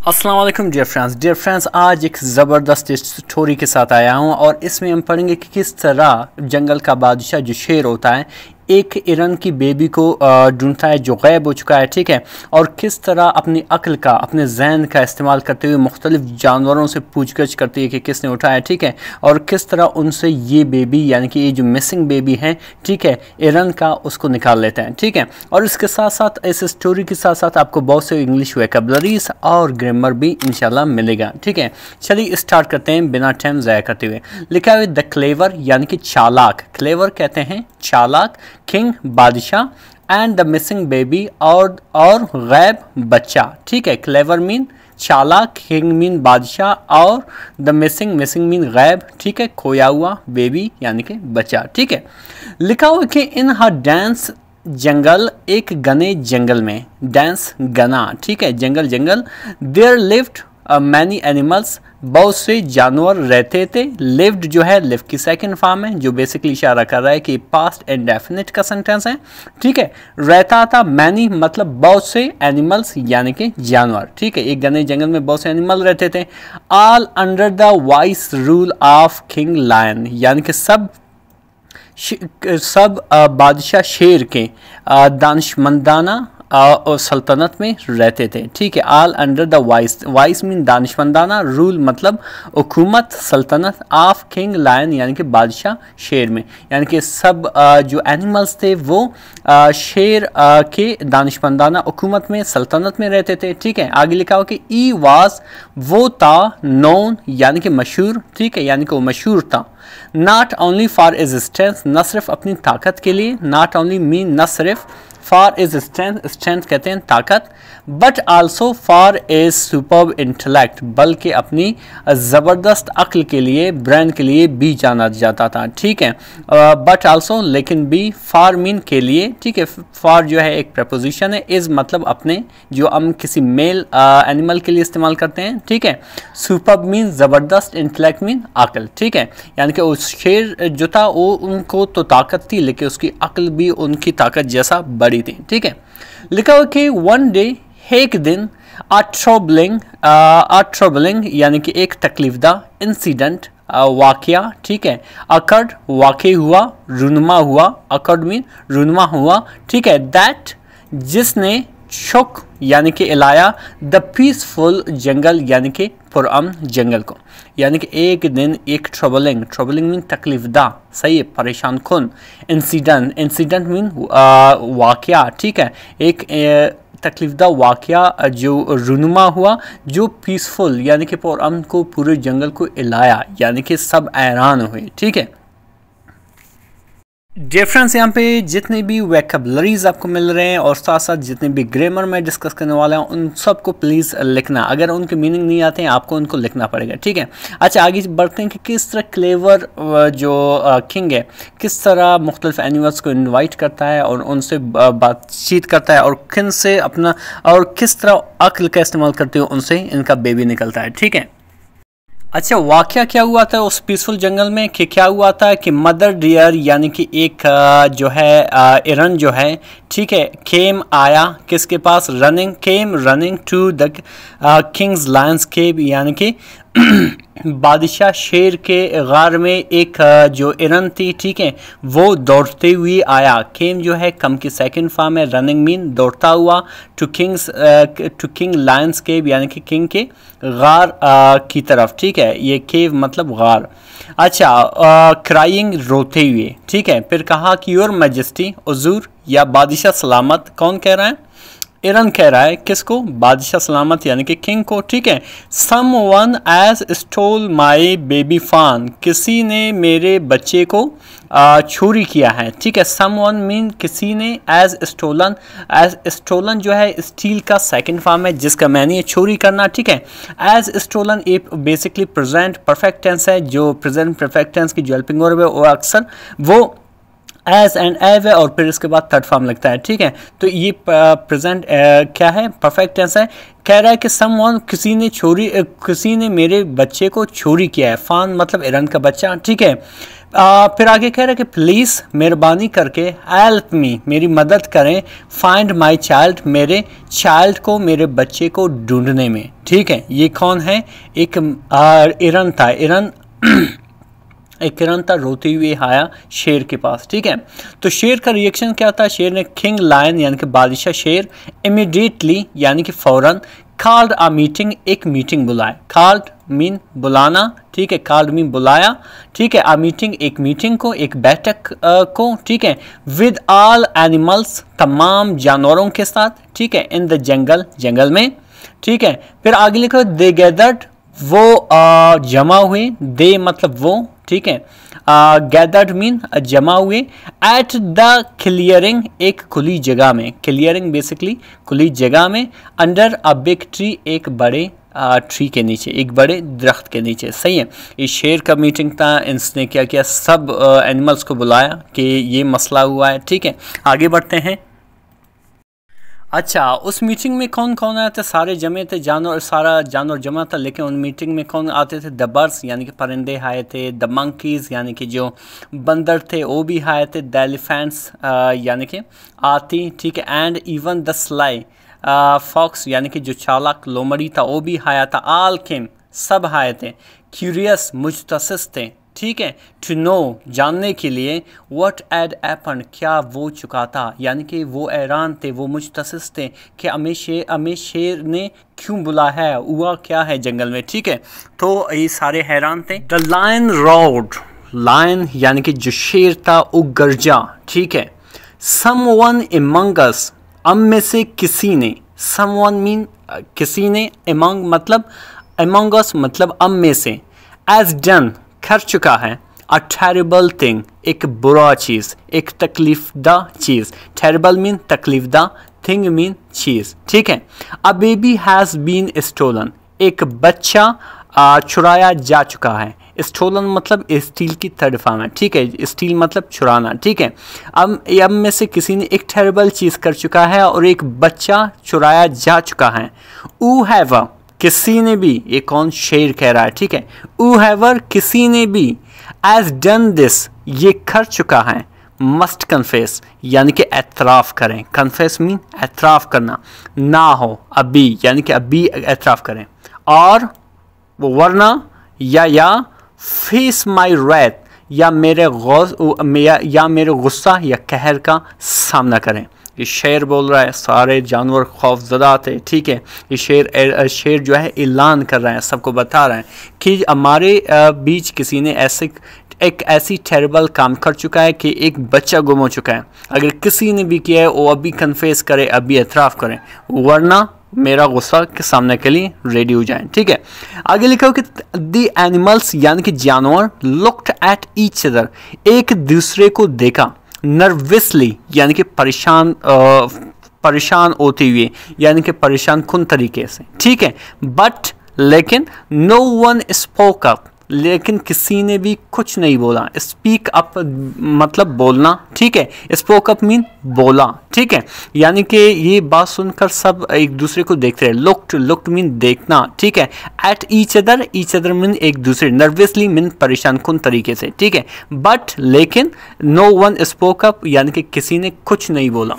अस्सलाम वालेकुम dear friends, आज एक ज़बरदस्त स्टोरी के साथ आया हूँ और इसमें हम पढ़ेंगे कि किस तरह जंगल का बादशाह जो शेर होता है एक इरन की बेबी को ढूंढता है जो गायब हो चुका है, ठीक है। और किस तरह अपनी अक्ल का, अपने जहन का इस्तेमाल करते हुए मुख्तलिफ जानवरों से पूछगछ करती है कि किसने उठाया, ठीक है। और किस तरह उनसे ये बेबी यानी कि ये जो मिसिंग बेबी है, ठीक है, इरन का, उसको निकाल लेते हैं, ठीक है। और इसके साथ साथ इस स्टोरी के साथ साथ आपको बहुत से इंग्लिश वोकैबुलरीज और ग्रामर भी इंशाल्लाह मिलेगा, ठीक है। चलिए स्टार्ट करते हैं बिना टाइम ज़ाया करते हुए। लिखा है द क्लेवर यानी कि चालाक, क्लेवर कहते हैं चालाक, किंग बादशाह, एंड द मिसिंग बेबी और गैब बच्चा, ठीक है। क्लेवर मीन चालाक, किंग मीन बादशाह और द मिसिंग मीन गैब, ठीक है, खोया हुआ, बेबी यानी कि बच्चा, ठीक है। लिखा हुआ कि इन हर डांस जंगल, एक घने जंगल में, डांस गना, ठीक है, जंगल देयर लिव्ड मैनी एनिमल्स, बहुत से जानवर रहते थे। लिव्ड जो है लिव की सेकंड फॉर्म है जो बेसिकली इशारा कर रहा है कि पास्ट इंडेफिनिट का सेंटेंस है, ठीक है। रहता था, मैनी मतलब बहुत से, एनिमल्स यानी कि जानवर, ठीक है। एक घने जंगल में बहुत से एनिमल रहते थे। All under the wise rule of king lion, यानी कि सब बादशाह शेर के दानिशमंदाना और सल्तनत में रहते थे, ठीक है। All under the wise mean दानिशमंदाना, रूल मतलब हुकूमत, सल्तनत ऑफ किंग लायन यानी कि बादशाह शेर में, यानी कि सब जो एनिमल्स थे वो शेर के दानिशमंदाना हुकूमत में, सल्तनत में रहते थे, ठीक है। आगे लिखा हो कि ई वाज वो था, नोन यानी कि मशहूर, ठीक है, यानी कि वो मशहूर था। Not only for is strength, न सिर्फ अपनी ताकत के लिए, नॉट ओनली मीन न सिर्फ, फॉर इज स्ट्रेंथ, स्ट्रेंथ कहते हैं ताकत, but also for is superb intellect, बल्कि अपनी ज़बरदस्त अक्ल के लिए, ब्रेन के लिए भी जाना जाता था, ठीक है। बट आल्सो लेकिन भी, फॉर मीन के लिए, ठीक है। फॉर जो है एक प्रपोजिशन है, इज मतलब अपने, जो हम किसी मेल एनिमल के लिए इस्तेमाल करते हैं, ठीक है। सुपर्ब मीन ज़बरदस्त, इंटेलेक्ट मीन अक्ल, ठीक है। यानी कि उस शेर जो था वो, उनको तो ताकत थी लेकिन उसकी अक्ल भी उनकी ताकत जैसा बड़ी थी, ठीक है। लिखा हुआ कि वन डे, एक दिन, ट्रोबलिंग यानी कि एक तकलीफदा इंसिडेंट, वाकया, ठीक है। अकर्ड वाकई हुआ, रुनमा हुआ, अकर्ड मीन रुनमा हुआ, ठीक है। दैट जिसने, शुक यानी कि इलाया, द पीसफुल जंगल यानी कि पुरअमन जंगल को, यानी कि एक दिन एक ट्रबलिंग मीन तकलीफदा, सही है, परेशान कुन, इंसिडेंट मीन वाकया, ठीक है। एक तकलीफदा वाकया जो रुनुमा हुआ, जो पीसफुल यानी कि पुरअमन को, पूरे जंगल को इलाया यानी कि सब हैरान हुए, ठीक है। डिफरेंस यहाँ पे जितने भी वोकैबुलरीज आपको मिल रहे हैं और साथ साथ जितने भी ग्रामर में डिस्कस करने वाला हूँ उन सबको प्लीज़ लिखना, अगर उनके मीनिंग नहीं आते हैं आपको उनको लिखना पड़ेगा, ठीक है। अच्छा, आगे बढ़ते हैं कि किस तरह क्लेवर जो किंग है किस तरह मुख्तलिफ एनिमल्स को इन्वाइट करता है और उनसे बातचीत करता है और किन से अपना, और किस तरह अक्ल का इस्तेमाल करते हुए उनसे इनका बेबी निकलता है, ठीक है। अच्छा, वाकया क्या हुआ था उस पीसफुल जंगल में कि क्या हुआ था कि मदर डियर यानी कि एक जो है इरन जो है, ठीक है, केम आया, किसके पास, running to the king's lion's cave, यानी कि बादशाह शेर के गार में एक जो इरन थी, ठीक है, वो दौड़ते हुए आया। केम जो है कम की सेकंड फॉर्म है, रनिंग मीन दौड़ता हुआ, टू किंग लायंस केव यानी कि किंग के गार की तरफ, ठीक है। ये केव मतलब गार। अच्छा, क्राइंग रोते हुए, ठीक है। फिर कहा कि योर मैजेस्टी, हुजूर या बादशाह सलामत, कौन कह रहा है, इरन कह रहा है, किसको, बादशाह सलामत यानी कि किंग को, ठीक है। Someone has stole my baby fawn, किसी ने मेरे बच्चे को चोरी किया है, ठीक है। समवन मीन किसी ने, एज स्टोलन जो है स्टील का सेकंड फॉर्म है जिसका मैंने है चोरी करना, ठीक है। एज स्टोलन एक बेसिकली प्रेजेंट परफेक्ट टेंस है, जो प्रेजेंट परफेक्ट टेंस की जो हेल्पिंग वर्ब है वो अक्सर वो एज एंड एव है और फिर इसके बाद थर्ड फॉर्म लगता है, ठीक है। तो ये प्रेजेंट क्या है, परफेक्ट टेंस है। कह रहा है कि समवन, किसी ने मेरे बच्चे को चोरी किया है, फान मतलब इरन का बच्चा, ठीक है। फिर आगे कह रहा है कि प्लीज़ मेहरबानी करके हेल्प मी, मेरी मदद करें, फाइंड माई चाइल्ड, मेरे चाइल्ड को, मेरे बच्चे को ढूंढने में। ठीक है, ये कौन है? एक इरन था, एक किरण था, रोते हुए आया शेर के पास। ठीक है, तो शेर का रिएक्शन क्या था? शेर ने किंग लायन यानी कि बादशाह शेर इमीडिएटली यानी कि फौरन कॉल्ड अ मीटिंग, एक मीटिंग बुलाए। कॉल्ड मीन बुलाना, ठीक है, कॉल्ड मीन बुलाया, ठीक है, अ मीटिंग एक मीटिंग को, एक बैठक को, ठीक है, विद ऑल एनिमल्स, तमाम जानवरों के साथ, ठीक है, इन द जंगल, जंगल में। ठीक है, फिर आगे लिखो दे गैदर्ड, वो जमा हुए, दे मतलब वो, ठीक है, गैदर्ड मीन जमा हुए, एट द क्लियरिंग एक खुली जगह में, क्लियरिंग बेसिकली खुली जगह में, अंडर अ बिग ट्री एक बड़े ट्री के नीचे, एक बड़े दरख्त के नीचे। सही है, ये शेर का मीटिंग था, इसने क्या किया, सब एनिमल्स को बुलाया कि ये मसला हुआ है। ठीक है, आगे बढ़ते हैं। अच्छा, उस मीटिंग में कौन कौन आए थे? सारे जमे थे, जानवर, सारा जानवर जमा था, लेकिन उन मीटिंग में कौन आते थे? द बर्ड्स यानी कि परिंदे आए थे, द मंकीज़ यानी कि जो बंदर थे वो भी आए थे, द एलिफेंट्स यानी कि आती, ठीक है, and even the sly fox यानी कि जो चालाक लोमड़ी था वो भी आया था। आल केम सब आए थे, क्यूरियस मुजतसिस थे, ठीक है, टू नो जानने के लिए, व्हाट एड एपन क्या वो चुका था, यानी कि वो हैरान थे, वो मुजतसिस थे कि हमें शेर ने क्यों बुलाया है, हुआ क्या है जंगल में। ठीक है, तो ये सारे हैरान थे। द लायन रोड, लायन यानी कि जो शेर था वो गरजा। ठीक है, समवन अमंग अस, हम में से किसी ने, समवन मीन किसी ने, अमंग मतलब अमंग अस मतलब हम में से, एज डन कर चुका है, अ टेरिबल थिंग एक बुरा चीज़, एक तकलीफदा चीज़, टेरिबल मीन तकलीफदा, थिंग मीन चीज़। ठीक है, a baby has been stolen एक बच्चा चुराया जा चुका है, स्टोलन मतलब स्टील की थर्ड फॉर्म है। ठीक है, स्टील मतलब चुराना। ठीक है, अब में से किसी ने एक टेरिबल चीज़ कर चुका है और एक बच्चा चुराया जा चुका है। ऊ हैव किसी ने भी, ये कौन? शेर कह रहा है। ठीक है, whoever किसी ने भी, as done this ये कर चुका है, must confess यानी कि एतराफ़ करें, confess मीन एतराफ़ करना, ना हो अभी यानी कि अभी एतराफ़ करें, और वरना या face my wrath या मेरे गुस्सा या कहर का सामना करें। ये शेर बोल रहा है, सारे जानवर खौफजदा थे। ठीक है, ये शेर जो है ऐलान कर रहा है, सबको बता रहा है कि हमारे बीच किसी ने एक ऐसी टेरिबल काम कर चुका है कि एक बच्चा गुम हो चुका है। अगर किसी ने भी किया है वो अभी कन्फेस करे, अभी एतराफ़ करें, वरना मेरा गुस्सा के सामने के लिए रेडी हो जाए। ठीक है, आगे लिखा हो कि द एनिमल्स यानी कि जानवर लुक्ड एट ईच अदर एक दूसरे को देखा, नर्वसली यानी कि परेशान होते हुए यानी कि परेशान कुन तरीके से। ठीक है, बट लेकिन नो वन स्पोक अप लेकिन किसी ने भी कुछ नहीं बोला। स्पीक अप मतलब बोलना। ठीक है, स्पोक अप मीन बोला। ठीक है, यानी कि ये बात सुनकर सब एक दूसरे को देखते रहे। लुक्ड मीन देखना। ठीक है, एट ईच अदर मीन एक दूसरे, नर्वसली मीन परेशान कुन तरीके से। ठीक है, बट लेकिन नो वन स्पोक अप यानी कि किसी ने कुछ नहीं बोला।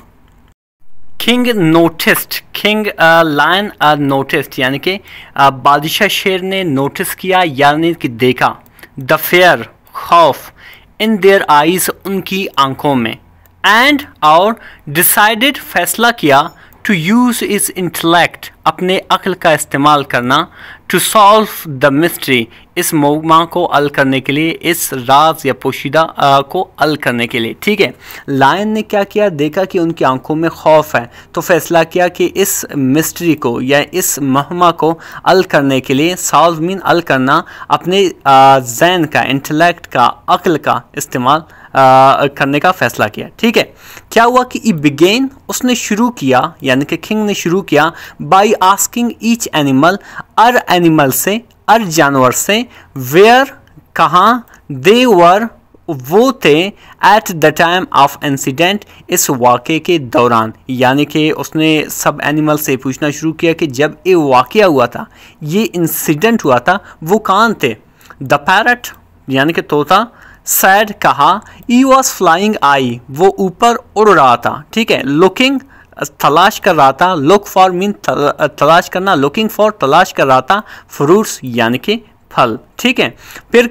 King noticed, king lion noticed यानी कि बादशाह शेर ने नोटिस किया यानी कि देखा, द फेयर खौफ, इन देयर आइज उनकी आंखों में, एंड और डिसाइडेड फैसला किया, टू यूज़ इज इंटेलेक्ट अपने अक्ल का इस्तेमाल करना, टू सॉल्व द मिस्ट्री इस मुअम्मा को हल करने के लिए, इस राज या पोशीदा को हल करने के लिए। ठीक है, लायन ने क्या किया, देखा कि उनकी आंखों में खौफ है तो फैसला किया कि इस मिस्ट्री को या इस मुअम्मा को हल करने के लिए, सॉल्व मीन हल करना, अपने ज़हन का, इंटेलेक्ट का, अक्ल का इस्तेमाल करने का फैसला किया। ठीक है, क्या हुआ कि ई बिगेन उसने शुरू किया यानी कि किंग ने शुरू किया, by asking each animal her animal से, हर जानवर से, वेयर कहाँ, दे वर वो थे, at the time of incident इस वाक़े के दौरान, यानी कि उसने सब एनिमल से पूछना शुरू किया कि जब ये वाक़या हुआ था, ये इंसिडेंट हुआ था, वो कहाँ थे। द पैरट यानी कि तोता, सैड कहा, ई वॉज फ्लाइंग आई वो ऊपर उड़ रहा था, ठीक है। लुकिंग तलाश कर रहा था, लुक फॉर मीन तलाश करना, लुकिंग फॉर तलाश कर रहा था, फ्रूट्स यानी कि फल, ठीक है। फिर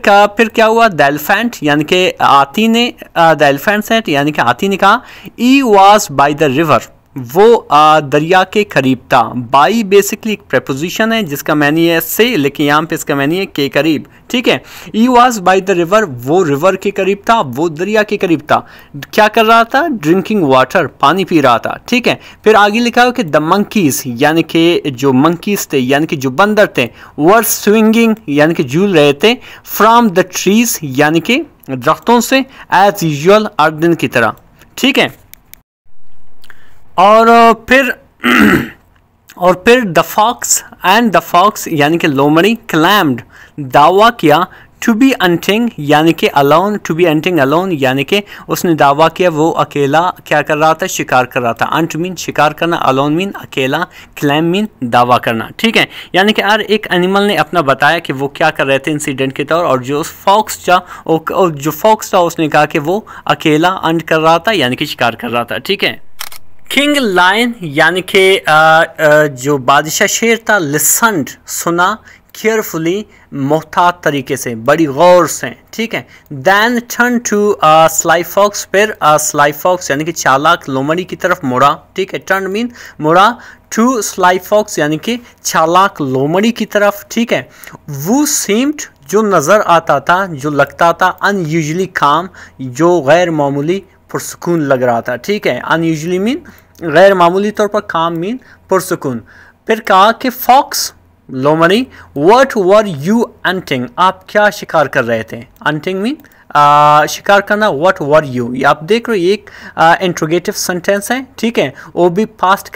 क्या हुआ, द एलिफेंट यानी कि हाथी ने, द एलिफेंट सेड यानी कि हाथी ने कहा, ई वॉज बाय द रिवर वो दरिया के करीब था। बाई बेसिकली एक प्रेपोजिशन है जिसका मैनी है से, लेकिन यहाँ पे इसका मैनी है के करीब, ठीक है। ई वॉज बाय द रिवर वो रिवर के करीब था, वो दरिया के करीब था। क्या कर रहा था, ड्रिंकिंग वाटर पानी पी रहा था, ठीक है। फिर आगे लिखा हो कि द मंकीज यानी कि जो मंकीज थे यानी कि जो बंदर थे, वर स्विंगिंग यानी कि झूल रहे थे, फ्रॉम द ट्रीज यानी कि दरख्तों से, एज यूजुअल हर दिन की तरह, ठीक है। और फिर द फॉक्स यानी कि लोमड़ी, क्लैम्ड दावा किया, टू बी अंटिंग यानी कि अलोन, टू बी अंटिंग अलोन यानी कि उसने दावा किया वो अकेला क्या कर रहा था, शिकार कर रहा था। अंट मीन शिकार करना, अलोन मीन अकेला, क्लैम मीन दावा करना, ठीक है। यानी कि हर एक एनिमल ने अपना बताया कि वो क्या कर रहे थे इंसिडेंट के तौर, और जो फॉक्स था उसने कहा कि वो अकेला अंट कर रहा था यानी कि शिकार कर रहा था, ठीक है। किंग लायन यानी कि जो बादशाह शेर था, लिसन्ड सुना, केयरफुली मोहतात तरीके से, बड़ी गौर से, ठीक है। Then turn to sly fox, फिर स्लाई फॉक्स यानी कि चालाक लोमड़ी की तरफ मुड़ा, ठीक है। टर्न मीन मुड़ा, टू स्लाई फॉक्स यानी कि चालाक लोमड़ी की तरफ, ठीक है। वो सीम्ड जो नज़र आता था, जो लगता था, अनयूजुअली काम जो गैर मामूली पुरसुकून लग रहा था, ठीक है। अनयूजुअली मीन गैर मामूली तौर पर, काम मीन पुरसुकून। फिर कहा कि फॉक्स लोमड़ी, व्हाट वर यू अंटिंग आप क्या शिकार कर रहे थे, अंटिंग मीन शिकार करना, व्हाट वर यू, ये आप देख रहे हो एक इंट्रोगेटिव सेंटेंस है, ठीक है। वो भी पास्ट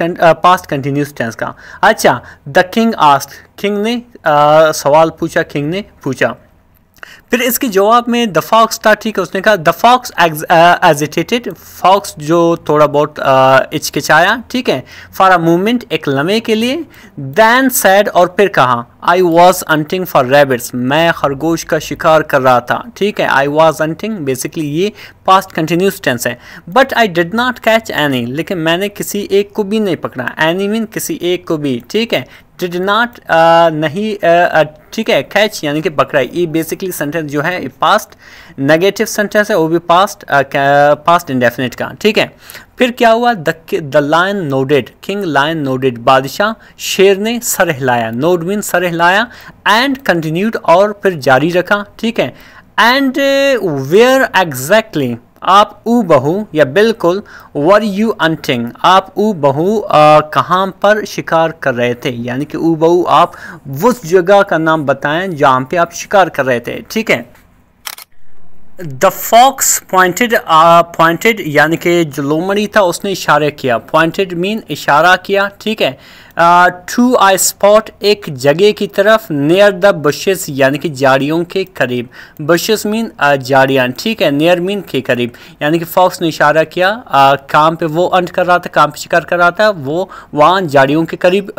कंटिन्यूस टेंस का। अच्छा, द किंग आस्क्ड, किंग ने सवाल पूछा, किंग ने पूछा। फिर इसके जवाब में द फॉक्स था, ठीक है। उसने कहा द फॉक्स एजिटेटेड, फॉक्स जो थोड़ा बहुत हिचकिचाया, ठीक है, फॉर अ मोमेंट एक लम्हे के लिए। दैन सैड और फिर कहा, I was hunting for rabbits मैं खरगोश का शिकार कर रहा था, ठीक है। आई वॉज हंटिंग बेसिकली ये पास्ट कंटिन्यूस टेंस है। But I did not catch any, लेकिन मैंने किसी एक को भी नहीं पकड़ा, एनी मीन किसी एक को भी, ठीक है। डिड नॉट नहीं, ठीक है। कैच यानी कि पकड़ा, ये बेसिकली सेंटेंस जो है पास्ट नेगेटिव सेंटेंस है, वो भी पास्ट इंडेफिनिट का, ठीक है। फिर क्या हुआ, the lion nodded, king lion nodded बादशाह शेर ने सर हिलाया, नोड मीन सर हिलाया, एंड कंटिन्यूड और फिर जारी रखा, ठीक है। एंड वेयर एग्जैक्टली आप ऊ बहू या बिल्कुल, वर यू अंटिंग आप ऊ बहू कहाँ पर शिकार कर रहे थे, यानी कि ऊ बहू आप उस जगह का नाम बताएं जहाँ पे आप शिकार कर रहे थे, ठीक है। द फॉक्स पॉइंटेड यानी कि जो लोमड़ी था उसने इशारा किया, पॉइंटेड मीन इशारा किया, ठीक है। टू आई स्पॉट एक जगह की तरफ, नियर द बुशेस यानी कि झाड़ियों के करीब, बुशेस मीन झाड़ियाँ, ठीक है। नियर मीन के करीब, यानी कि फॉक्स ने इशारा किया काम पे वो अंट कर रहा था, काम पे शिकार कर रहा था, वो वहाँ झाड़ियों के करीब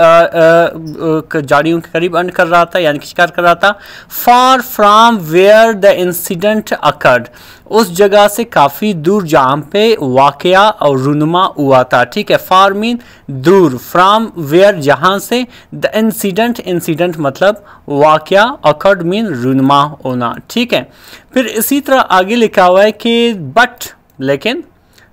अंट कर रहा था यानी कि शिकार कर रहा था। Far from where the incident occurred उस जगह से काफ़ी दूर जहाँ पे वाकया और रुनमा हुआ था, ठीक है। फार मीन दूर, फ्रॉम वेयर जहाँ से, द इंसिडेंट मतलब वाकया, अकर्ड मीन रुनमा होना, ठीक है। फिर इसी तरह आगे लिखा हुआ है कि बट लेकिन,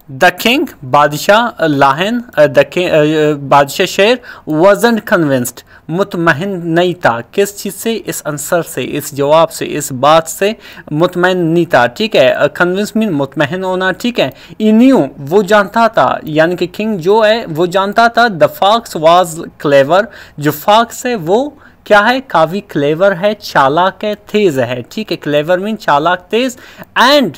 द किंग बादशाह लाहन, बादशाह शेर वॉजंट कन्विंस्ड मुतमईन नहीं था, किस चीज़ से, इस आंसर से, इस जवाब से, इस बात से मुतमईन नहीं था, ठीक है। कन्विंस मीन मुतमईन होना, ठीक है। ई न्यू वो जानता था, यानी कि किंग जो है वो जानता था, द फॉक्स वाज क्लेवर जो फॉक्स है वो क्या है, काफ़ी क्लेवर है, चालाक है, तेज है, ठीक है। क्लेवर मीन चालाक, तेज, एंड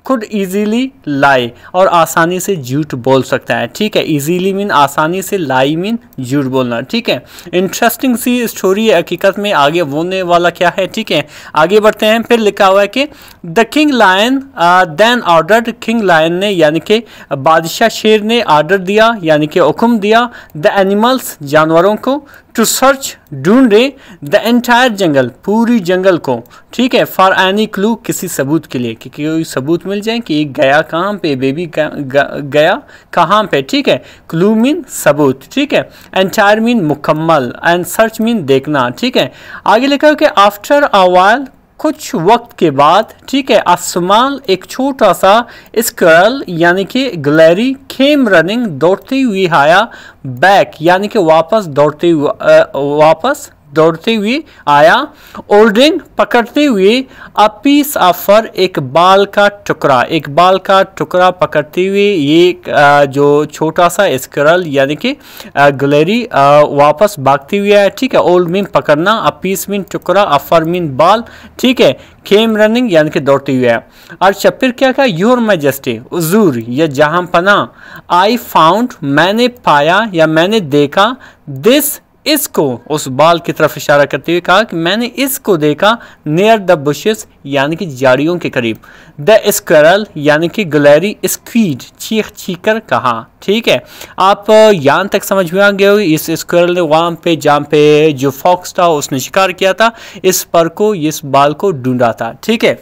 कुड ईजीली लाई और आसानी से झूठ बोल सकता है, ठीक है। ईजीली मीन आसानी से, लाई मीन झूठ बोलना, ठीक है। इंटरेस्टिंग सी स्टोरी है हकीकत में, आगे होने वाला क्या है, ठीक है। आगे बढ़ते हैं। फिर लिखा हुआ है कि the king lion then ordered, king lion ने यानी कि बादशाह शेर ने ऑर्डर दिया यानी कि हुक्म दिया, द एनिमल्स जानवरों को, टू सर्च ढूंढे द एंटायर जंगल पूरी जंगल को, ठीक है, फॉर एनी क्लू किसी सबूत के लिए, कि कोई सबूत मिल जाए कि गया कहाँ पे, बेबी गया कहाँ पे, ठीक है। क्लू मीन सबूत, ठीक है। एंटायर मीन मुकम्मल, एंड सर्च मीन देखना, ठीक है। आगे लिखा है कि आफ्टर अ व्हाइल कुछ वक्त के बाद, ठीक है, असमाल एक छोटा सा स्क्वेरल यानी कि गिलहरी केम रनिंग दौड़ते हुए आया, बैक यानी कि वापस दौड़ते हुए आया, होल्डिंग पकड़ते हुए, अ पीस ऑफ फर एक बाल का टुकड़ा पकड़ते हुए ये जो छोटा सा स्क्वेरल यानी कि गिलहरी वापस भागते हुए आया, ठीक है। ओल्ड मीन पकड़ना, अ पीस मीन टुकड़ा, अ फर मीन बाल, ठीक है। केम रनिंग यानी कि दौड़ते हुए आया। अच्छा फिर क्या कहा, योर मैजेस्टी हुजूर या जहां पना, आई फाउंड मैंने पाया या मैंने देखा, दिस इसको, उस बाल की तरफ इशारा करते हुए कहा कि मैंने इसको देखा, नियर द बुशेस यानी कि झाड़ियों के करीब, द स्क्वेरल यानी कि गिलहरी स्क्वीड चीख कर कहा, ठीक है। आप यहाँ तक समझ में आ गए हो। इस स्क्वेरल ने वहाँ पे जहाँ पे जो फॉक्स था उसने शिकार किया था, इस बाल को ढूंढा था, ठीक है।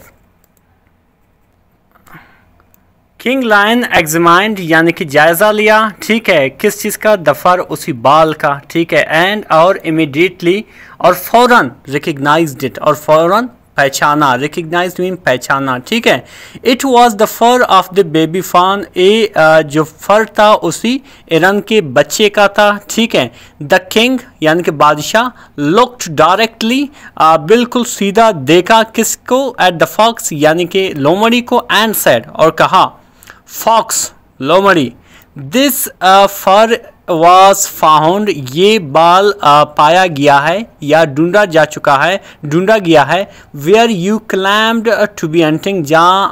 किंग लायन एग्जामाइंड यानी कि जायजा लिया, ठीक है, किस चीज़ का, दफर उसी बाल का, ठीक है। एंड और इमीडिएटली और फौरन, रिकग्नाइज्ड इट और फौरन पहचाना, रिकग्नाइज मीन पहचाना, ठीक है। It was the fur of the baby fawn, जो फर था उसी इरन के बच्चे का था, ठीक है। द किंग यानी कि बादशाह, लुक्ड डायरेक्टली बिल्कुल सीधा देखा, किसको, एट द फॉक्स यानी कि लोमड़ी को, एंड सेड और कहा, फॉक्स लोमड़ी, दिस फर वॉज फाउंड ये बाल पाया गया है या ढूंढा गया है, where you claimed to be hunting जहाँ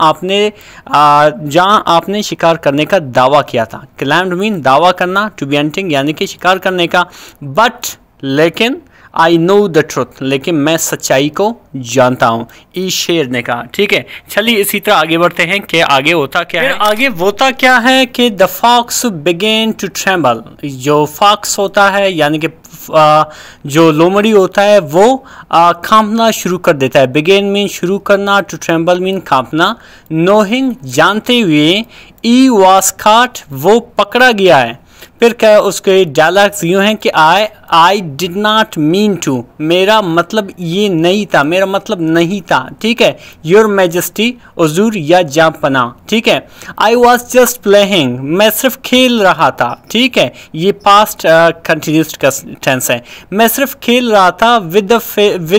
आपने शिकार करने का दावा किया था। क्लैम्ड मीन दावा करना, टू बी हंटिंग यानी कि शिकार करने का, बट लेकिन आई नो द ट्रुथ लेकिन मैं सच्चाई को जानता हूँ, इस शेर ने कहा, ठीक है। चलिए इसी तरह आगे बढ़ते हैं कि आगे होता क्या है। आगे होता क्या है कि the fox began to tremble, जो फॉक्स होता है यानी कि जो लोमड़ी होता है वो कांपना शुरू कर देता है। बिगेन मीन शुरू करना, टू ट्रेम्बल मीन कांपना, नोहिंग जानते हुए, ई वाज काट वो पकड़ा गया है। फिर क्या उसके डायलॉग्स यूँ हैं कि I did not mean to, मेरा मतलब ये नहीं था, मेरा मतलब नहीं था, ठीक है। योर मैजेस्टी हुजूर या जापना, ठीक है। आई वॉज जस्ट प्लेइंग, मैं सिर्फ खेल रहा था, ठीक है। ये पास्ट कंटिन्यूस का टेंस है। मैं सिर्फ खेल रहा था विद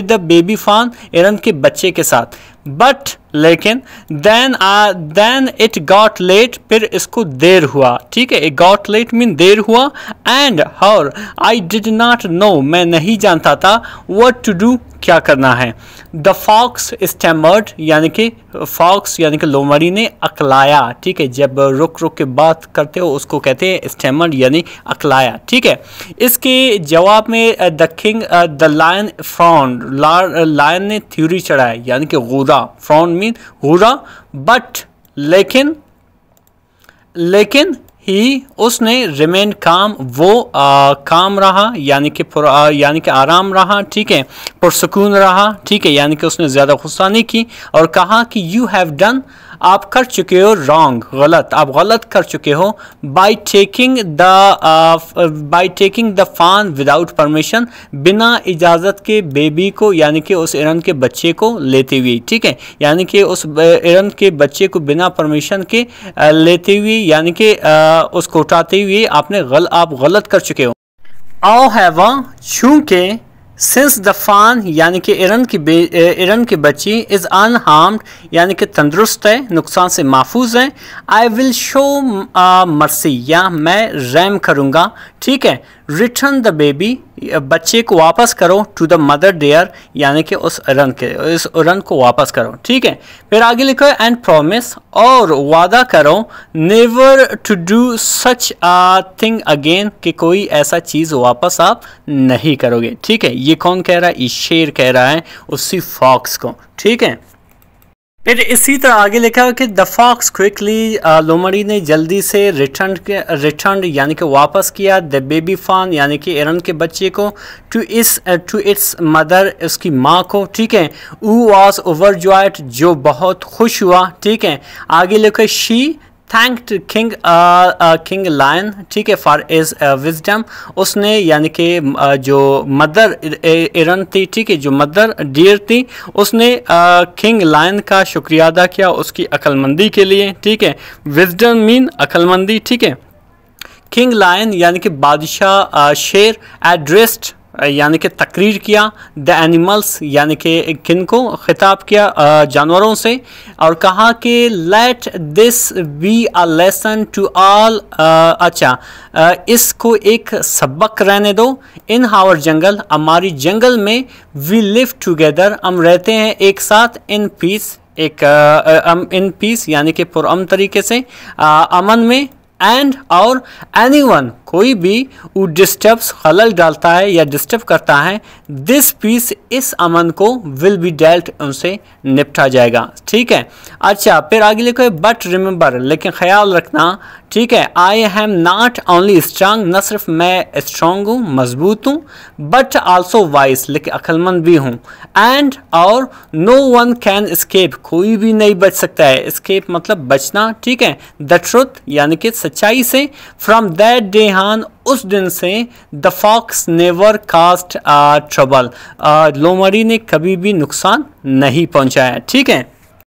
द बेबी फान, इरन के बच्चे के साथ, बट लेकिन देन इट गॉट लेट, फिर इसको देर हुआ, ठीक है। इट गॉट लेट मीन देर हुआ, एंड और आई डिड नॉट नो मैं नहीं जानता था, व्हाट टू डू क्या करना है। द फॉक्स स्टैमर्ड यानी कि फॉक्स यानी कि लोमड़ी ने अकलाया, ठीक है। जब रुक के बात करते हो उसको कहते हैं स्टैमर्ड यानी अकलाया, ठीक है। इसके जवाब में the king the lion frowned, lion ने थ्योरी चढ़ाया यानी कि गुरा, फ्रॉन्ड मीन गुरा, बट लेकिन ही उसने रिमेन काम, वो काम रहा यानी कि आराम रहा, ठीक है। पुरसकून रहा, ठीक है, यानी कि उसने ज़्यादा गुस्सा नहीं की, और कहा कि यू हैव डन, आप कर चुके हो, रॉन्ग गलत, आप गलत कर चुके हो, बाय टेकिंग द फान विदाउट परमिशन, बिना इजाज़त के बेबी को यानी कि उस इरन के बच्चे को लेते हुए, ठीक है। यानी कि उस इरन के बच्चे को बिना परमिशन के लेते हुए यानी कि उसको उठाते हुए आप गलत कर चुके हो। However, चूँकि सिंस द फान यानी कि इरन की बच्ची इज़ अनहार्म्ड यानी कि तंदुरुस्त है, नुकसान से महफूज है, आई विल शो मर्सी या मैं रहम करूँगा, ठीक है। रिटर्न द बेबी बच्चे को वापस करो, टू द मदर डेयर यानी कि उस इरन को वापस करो, ठीक है। फिर आगे लिखो एंड प्रॉमिस और वादा करो, never to do such a thing again कि कोई ऐसा चीज़ वापस आप नहीं करोगे, ठीक है। ये कौन कह रहा है? ये शेर कह रहा है उसी फॉक्स को, ठीक है। फिर इसी तरह आगे लिखा है कि द फॉक्स क्विकली, लोमड़ी ने जल्दी से रिटर्न यानी कि वापस किया द बेबी फॉन यानी कि एरन के बच्चे को टू इट्स मदर, उसकी माँ को, ठीक है। ऊ वॉज ओवरजॉयड, जो बहुत खुश हुआ, ठीक है। आगे लिखा शी थैंक्ड किंग लायन, ठीक है, फॉर इज विजडम, उसने यानी कि जो मदर एरन थी, ठीक है, जो मदर डियर थी, उसने किंग लायन का शुक्रिया अदा किया उसकी अक्लमंदी के लिए, ठीक है। विजडम मीन अक्लमंदी, ठीक है। किंग लायन यानी कि बादशाह शेर, एड्रेस्ड यानी कि तकरीर किया द एनिमल्स यानी कि किन को खिताब किया, जानवरों से, और कहा कि let this be a lesson to all, अच्छा इसको एक सबक रहने दो, इन आवर जंगल, हमारी जंगल में, वी लिव टुगेदर, हम रहते हैं एक साथ, इन पीस, एक इन पीस यानी कि पुरअमन तरीके से, अमन में, एंड और एनीवन कोई भी वो डिस्टर्ब्स खलल डालता है या डिस्टर्ब करता है, दिस पीस इस अमन को, विल बी डेल्ट उनसे निपटा जाएगा, ठीक है। अच्छा फिर आगे लिखो बट रिमेंबर, लेकिन ख्याल रखना, ठीक है, I am not only strong, न सिर्फ मैं स्ट्रांग हूँ मजबूत हूँ, बट आल्सो वाइस, लेकिन अक्लमंद भी हूँ, एंड और नो वन कैन एस्केप, कोई भी नहीं बच सकता है, एस्केप मतलब बचना, ठीक है, द ट्रुथ यानी कि सच्चाई से, फ्रॉम दैट डे ऑन, उस दिन से, the fox never caused trouble, लोमड़ी ने कभी भी नुकसान नहीं पहुंचाया, ठीक है।